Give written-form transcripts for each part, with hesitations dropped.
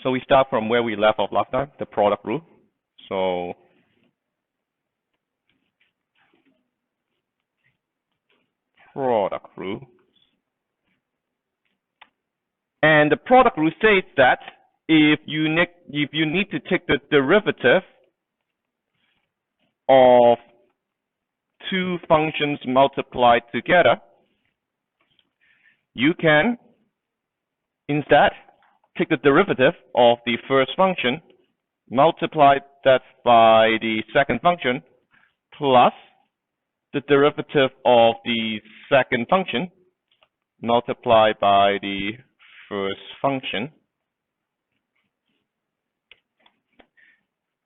So we start from where we left off last time, the product rule. So product rule. And the product rule says that if you need to take the derivative of two functions multiplied together, you can instead take the derivative of the first function, multiply that by the second function, plus the derivative of the second function multiplied by the first function.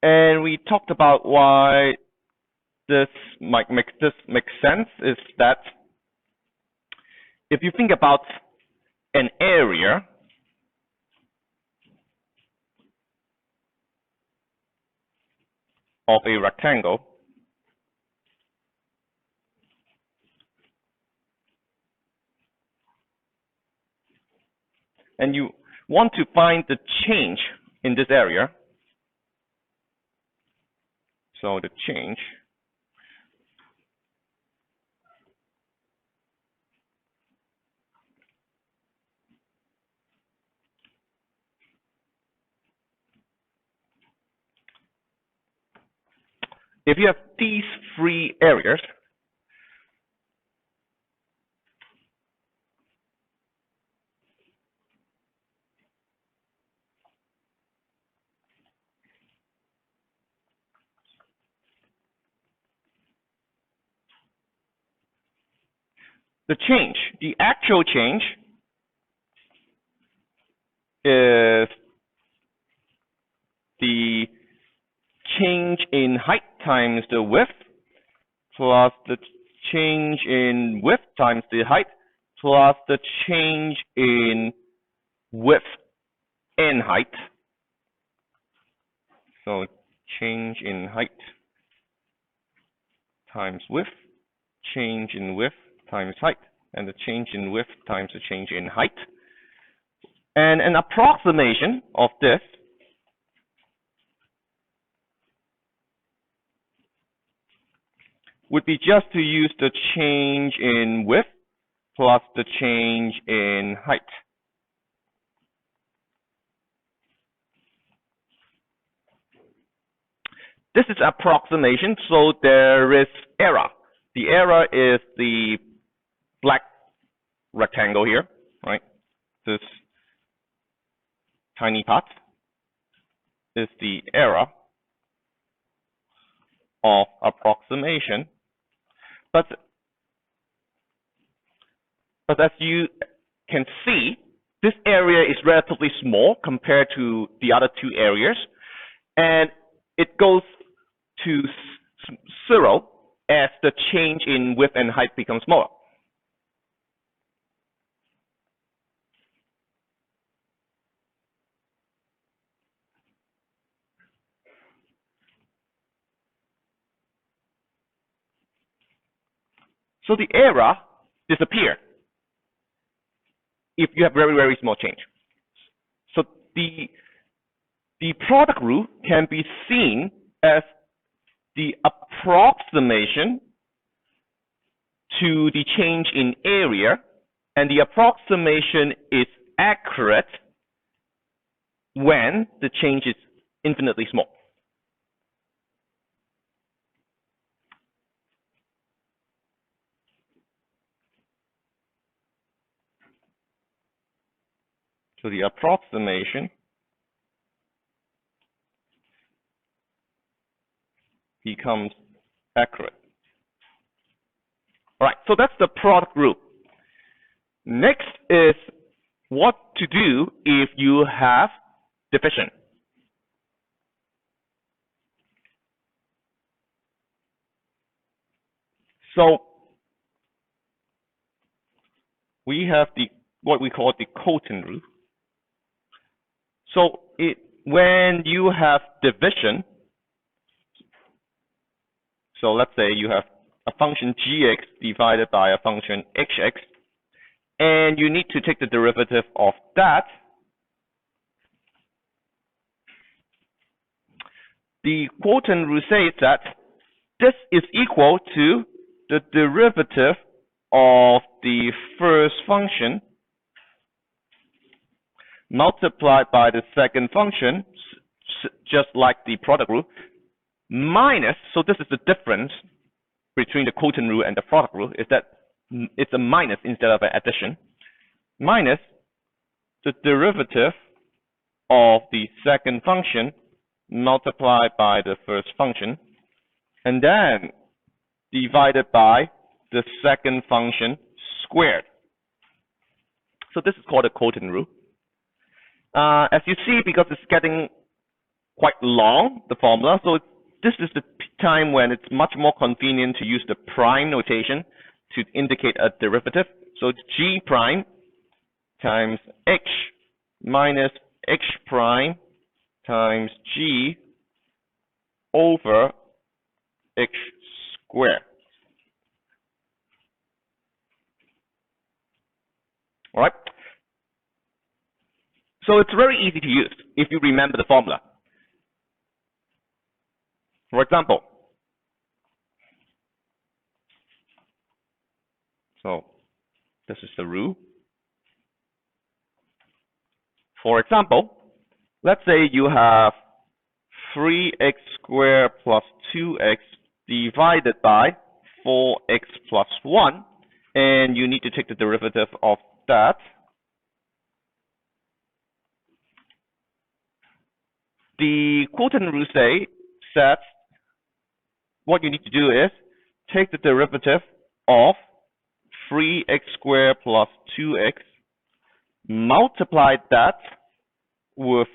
And we talked about why this makes sense is that if you think about an area of a rectangle, and you want to find the change in this area, so the change if you have these three areas, the change, the actual change is the change in height times the width plus the change in width times the height plus the change in width and height. So change in height times width, change in width times height, and the change in width times the change in height. And an approximation of this would be just to use the change in width plus the change in height. This is approximation, so there is error. The error is the black rectangle here, right? This tiny part is the error of approximation. But as you can see, this area is relatively small compared to the other two areas, and it goes to 0 as the change in width and height becomes smaller. So the error disappears if you have very, very small change. So the product rule can be seen as the approximation to the change in area, and the approximation is accurate when the change is infinitely small. So the approximation becomes accurate. All right, so that's the product rule. Next is what to do if you have division. So we have what we call the Quotient Rule. So when you have division, so let's say you have a function gx divided by a function hx, and you need to take the derivative of that, the quotient rule says that this is equal to the derivative of the first function multiplied by the second function, just like the product rule, minus, so this is the difference between the quotient rule and the product rule, is that it's a minus instead of an addition, minus the derivative of the second function multiplied by the first function, and then divided by the second function squared. So this is called a quotient rule. As you see, because it's getting quite long, the formula, so this is the time when it's much more convenient to use the prime notation to indicate a derivative. So g prime times h minus h prime times g over h squared. All right. So it's very easy to use if you remember the formula. For example, so this is the rule. For example, let's say you have 3x squared plus 2x divided by 4x plus 1, and you need to take the derivative of that. The quotient rule says what you need to do is take the derivative of 3x squared plus 2x, multiply that with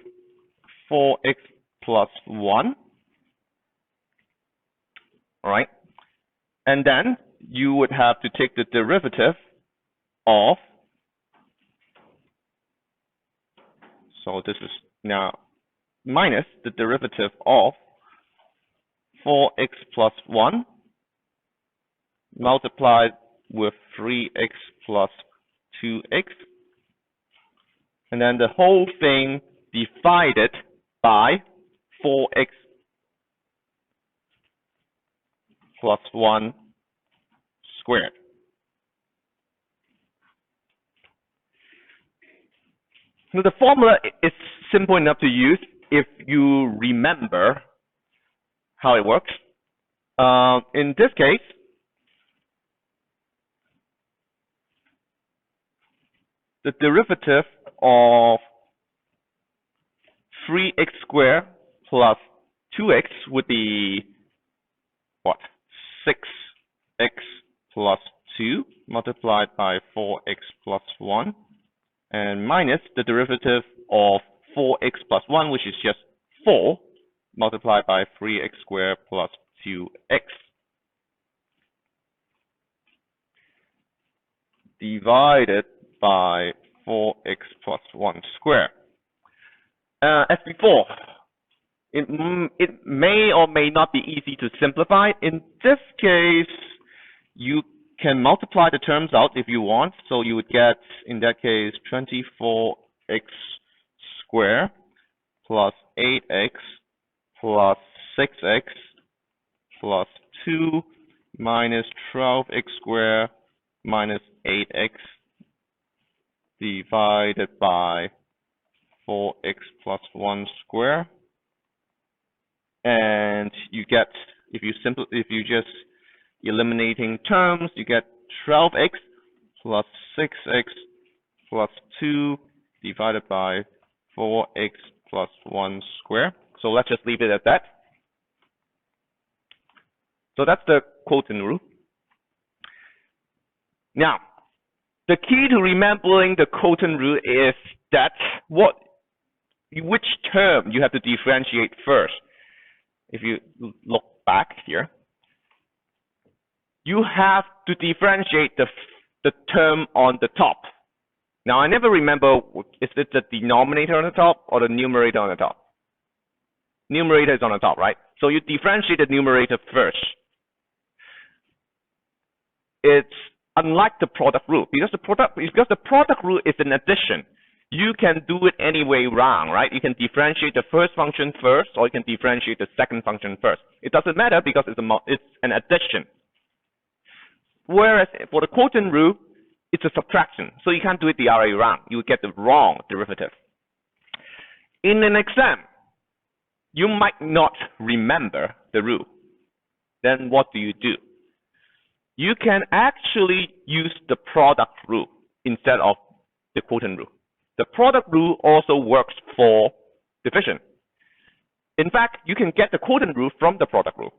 4x plus 1, all right? And then you would have to take the derivative of, so this is now minus the derivative of 4x plus 1 multiplied with 3x plus 2x, and then the whole thing divided by 4x plus 1 squared. So the formula is simple enough to use if you remember how it works. In this case, the derivative of 3x squared plus 2x would be what? 6x plus 2 multiplied by 4x plus 1, and minus the derivative of 4x plus 1, which is just 4, multiplied by 3x squared plus 2x, divided by 4x plus 1 squared. As before, it may or may not be easy to simplify. In this case, you can multiply the terms out if you want. So you would get, in that case, 24x squared plus 8x plus 6x plus 2 minus 12x squared minus 8x divided by 4x plus 1 squared. And you get, if you just eliminating terms, you get 12x plus 6x plus 2 divided by 4x plus 1 squared. So let's just leave it at that. So that's the quotient rule. Now, the key to remembering the quotient rule is that which term you have to differentiate first. If you look back here, you have to differentiate the term on the top. Now, I never remember, is it the denominator on the top or the numerator on the top? Numerator is on the top, right? So you differentiate the numerator first. It's unlike the product rule, because the product rule is an addition. You can do it any way round, right? You can differentiate the first function first, or you can differentiate the second function first. It doesn't matter because it's an addition. Whereas for the quotient rule, it's a subtraction, so you can't do it the other way around. You get the wrong derivative. In an exam, you might not remember the rule. Then what do? You can actually use the product rule instead of the quotient rule. The product rule also works for division. In fact, you can get the quotient rule from the product rule.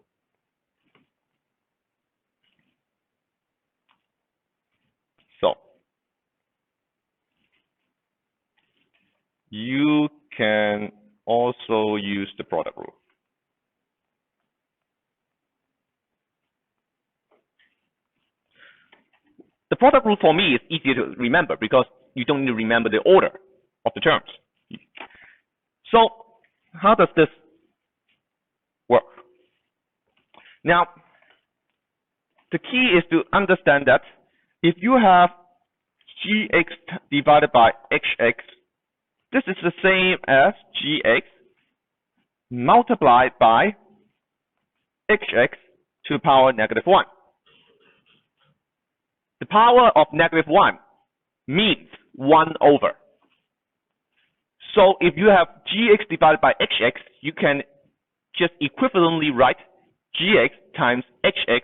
So, you can also use the product rule. The product rule for me is easier to remember because you don't need to remember the order of the terms. So, how does this work? Now, the key is to understand that if you have gx divided by hx, this is the same as gx multiplied by hx to the power -1. The power of -1 means 1 over. So if you have gx divided by hx, you can just equivalently write gx times hx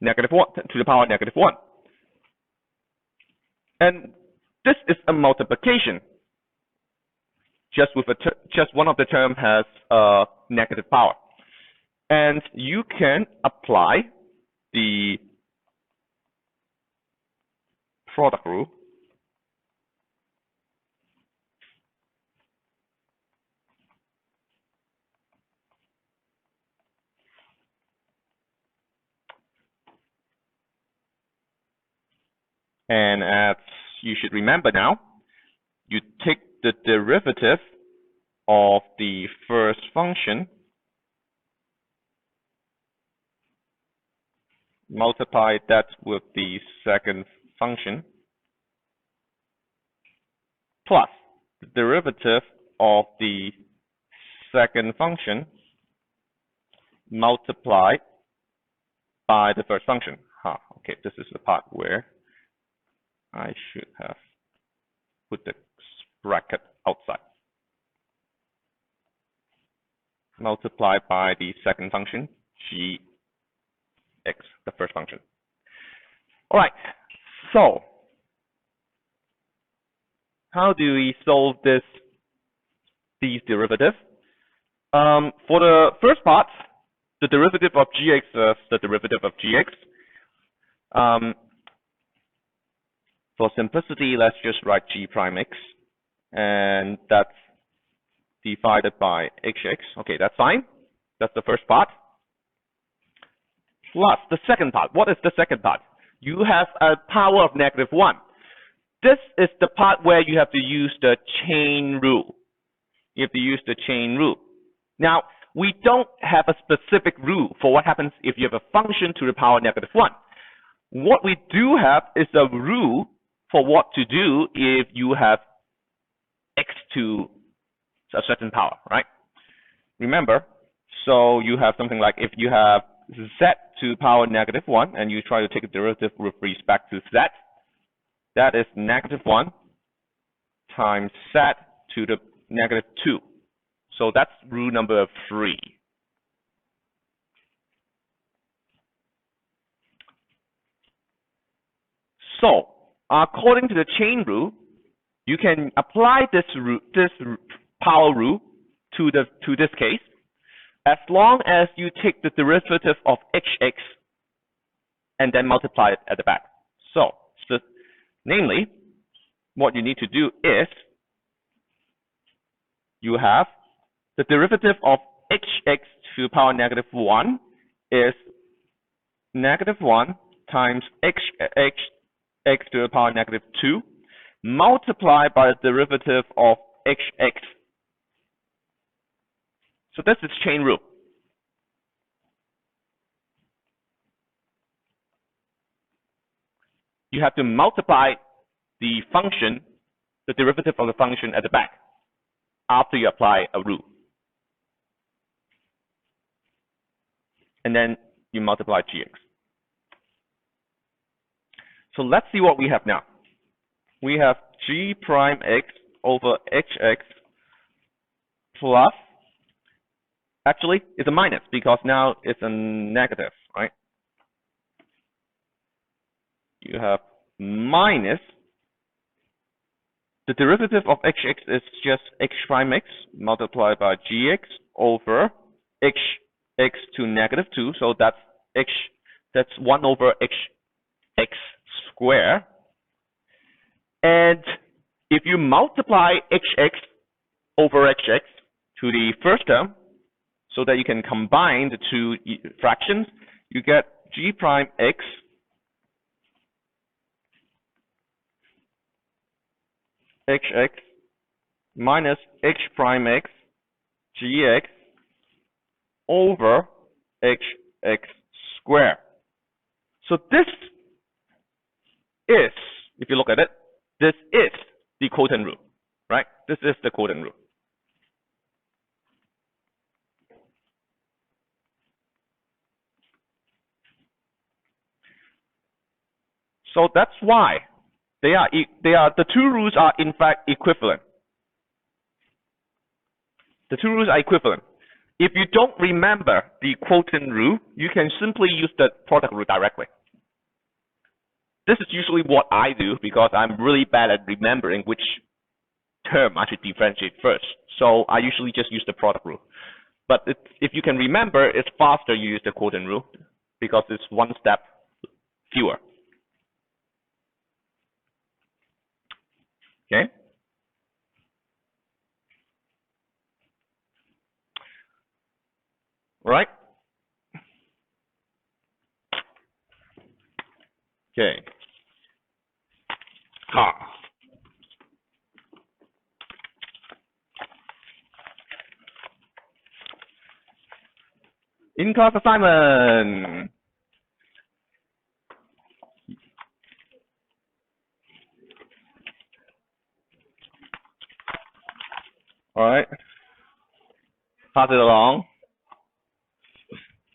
-1 to the power -1. And this is a multiplication. Just with just one of the term has a negative power. And you can apply the product rule and as you should remember now, you take the derivative of the first function, multiply that with the second function, plus the derivative of the second function multiplied by the first function. Okay, this is the part where I should have put the bracket outside. Multiplied by the second function, gx, the first function. All right, so how do we solve these derivatives? For the first part, the derivative of gx is the derivative of gx. For simplicity, let's just write g prime x, and that's divided by hx. Okay, that's fine. That's the first part. Plus the second part. What is the second part? You have a power of -1. This is the part where you have to use the chain rule. You have to use the chain rule. Now, we don't have a specific rule for what happens if you have a function to the power -1. What we do have is a rule for what to do if you have x to a certain power, right? Remember, so you have something like if you have z to the power -1 and you try to take a derivative with respect to z, that is -1 times z to the -2. So that's rule number 3. So, according to the chain rule, you can apply this power rule to this case, as long as you take the derivative of hx and then multiply it at the back. So namely, what you need to do is you have the derivative of hx to the power -1 is -1 times x to the power -2 multiplied by the derivative of hx. So this is chain rule. You have to multiply the function, the derivative of the function at the back after you apply a rule. And then you multiply gx. So let's see what we have now. We have g prime x over hx plus, actually it's a minus because now it's a negative, right? You have minus, the derivative of hx is just x prime x multiplied by gx over x to negative 2, so that's 1 over x squared. And if you multiply hx over hx to the first term, so that you can combine the two fractions, you get g prime x hx minus h prime x gx over hx squared. So this is, if you look at it, this is the quotient rule, right? This is the quotient rule. So that's why the two rules are in fact equivalent. The two rules are equivalent. If you don't remember the quotient rule, you can simply use the product rule directly. This is usually what I do because I'm really bad at remembering which term I should differentiate first. So I usually just use the product rule. But if you can remember, it's faster you use the quotient rule because it's one step fewer. Okay? Right? Okay. In-class assignment. All right. Pass it along.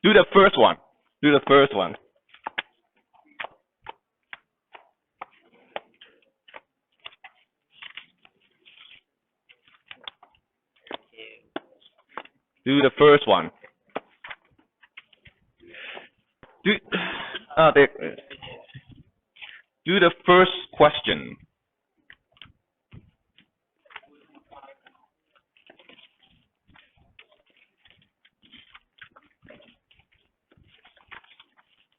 Do the first one. Do the first one. Do the first one. Do the first question.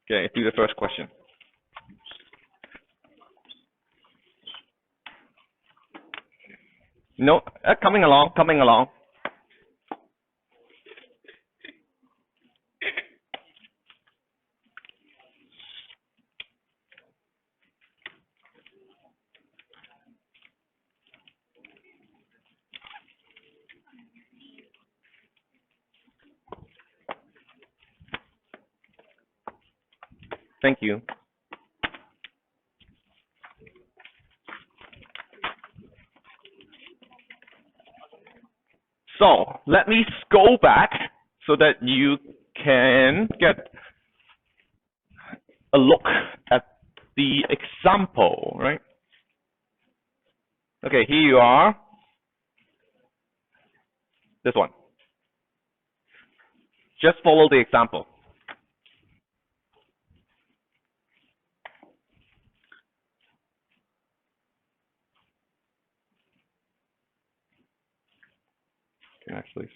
Okay, do the first question. No, coming along, coming along. Thank you. So let me go back so that you can get a look at the example, right? Okay, here you are. This one. Just follow the example. Actually.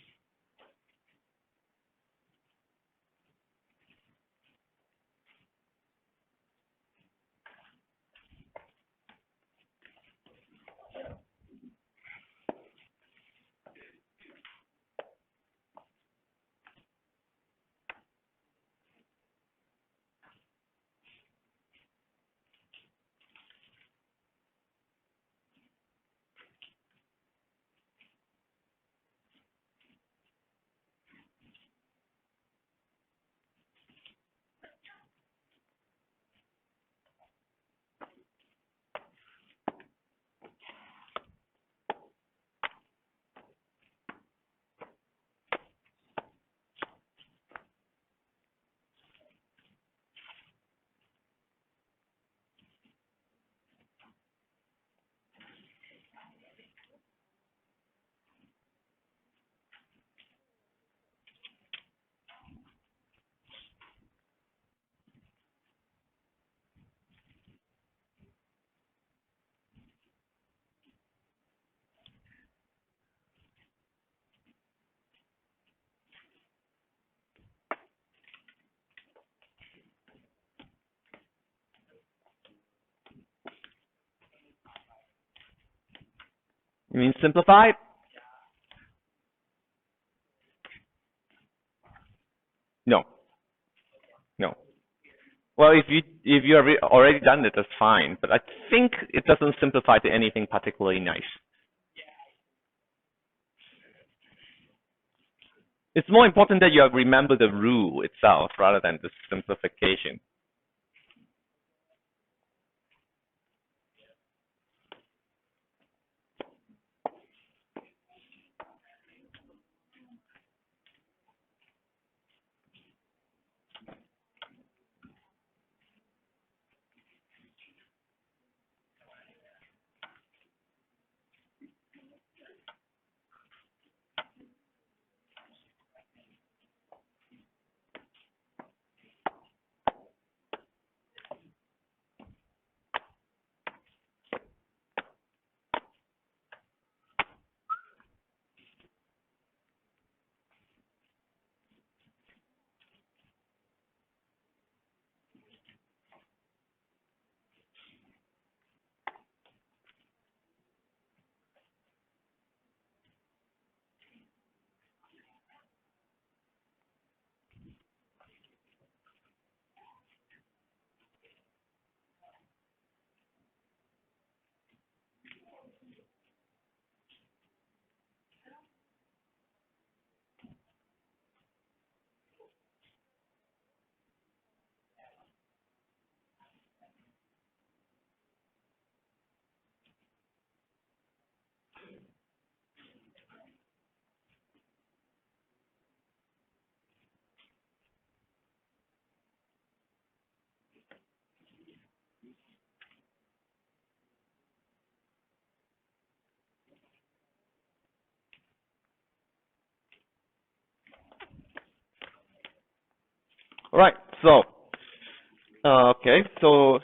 You mean simplified? No. No. Well, if you have already done it, that's fine. But I think it doesn't simplify to anything particularly nice. It's more important that you remember the rule itself rather than the simplification. All right. So, okay. So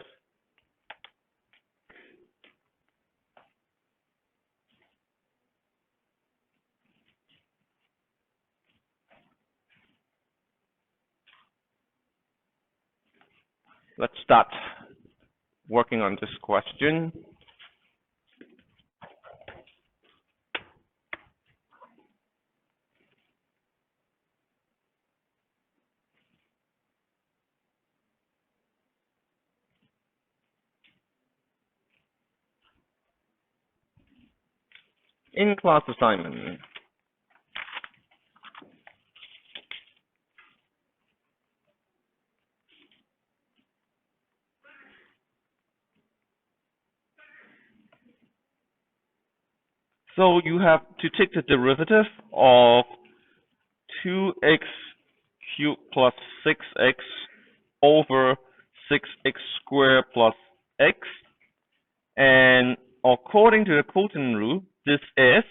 let's start working on this question. In class assignment. So you have to take the derivative of 2x cubed plus 6x over 6x squared plus x. And according to the Quotient Rule, this is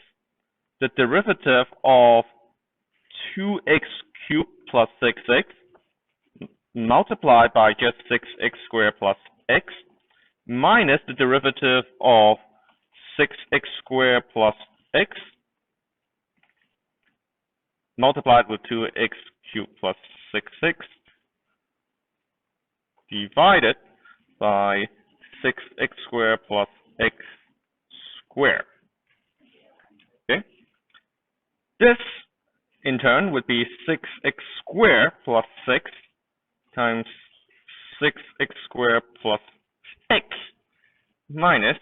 the derivative of 2x cubed plus 6x multiplied by just 6x squared plus x minus the derivative of 6x squared plus x multiplied with 2x cubed plus 6x divided by 6x squared plus x squared. Okay. This, in turn, would be 6x squared plus 6 times 6x squared plus x minus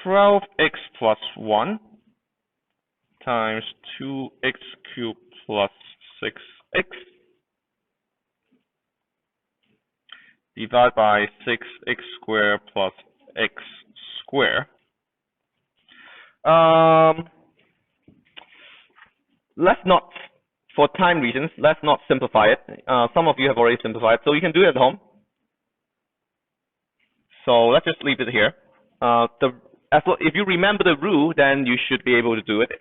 12x plus 1 times 2x cubed plus 6x divided by 6x squared plus x squared. Let's not, for time reasons, let's not simplify it. Some of you have already simplified, so you can do it at home. So let's just leave it here. If you remember the rule, then you should be able to do it.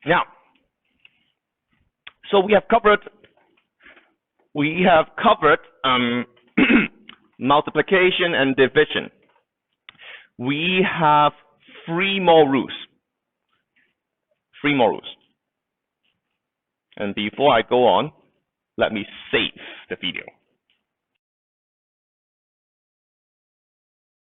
Now, so we have covered multiplication and division. We have three more rules. And before I go on, let me save the video.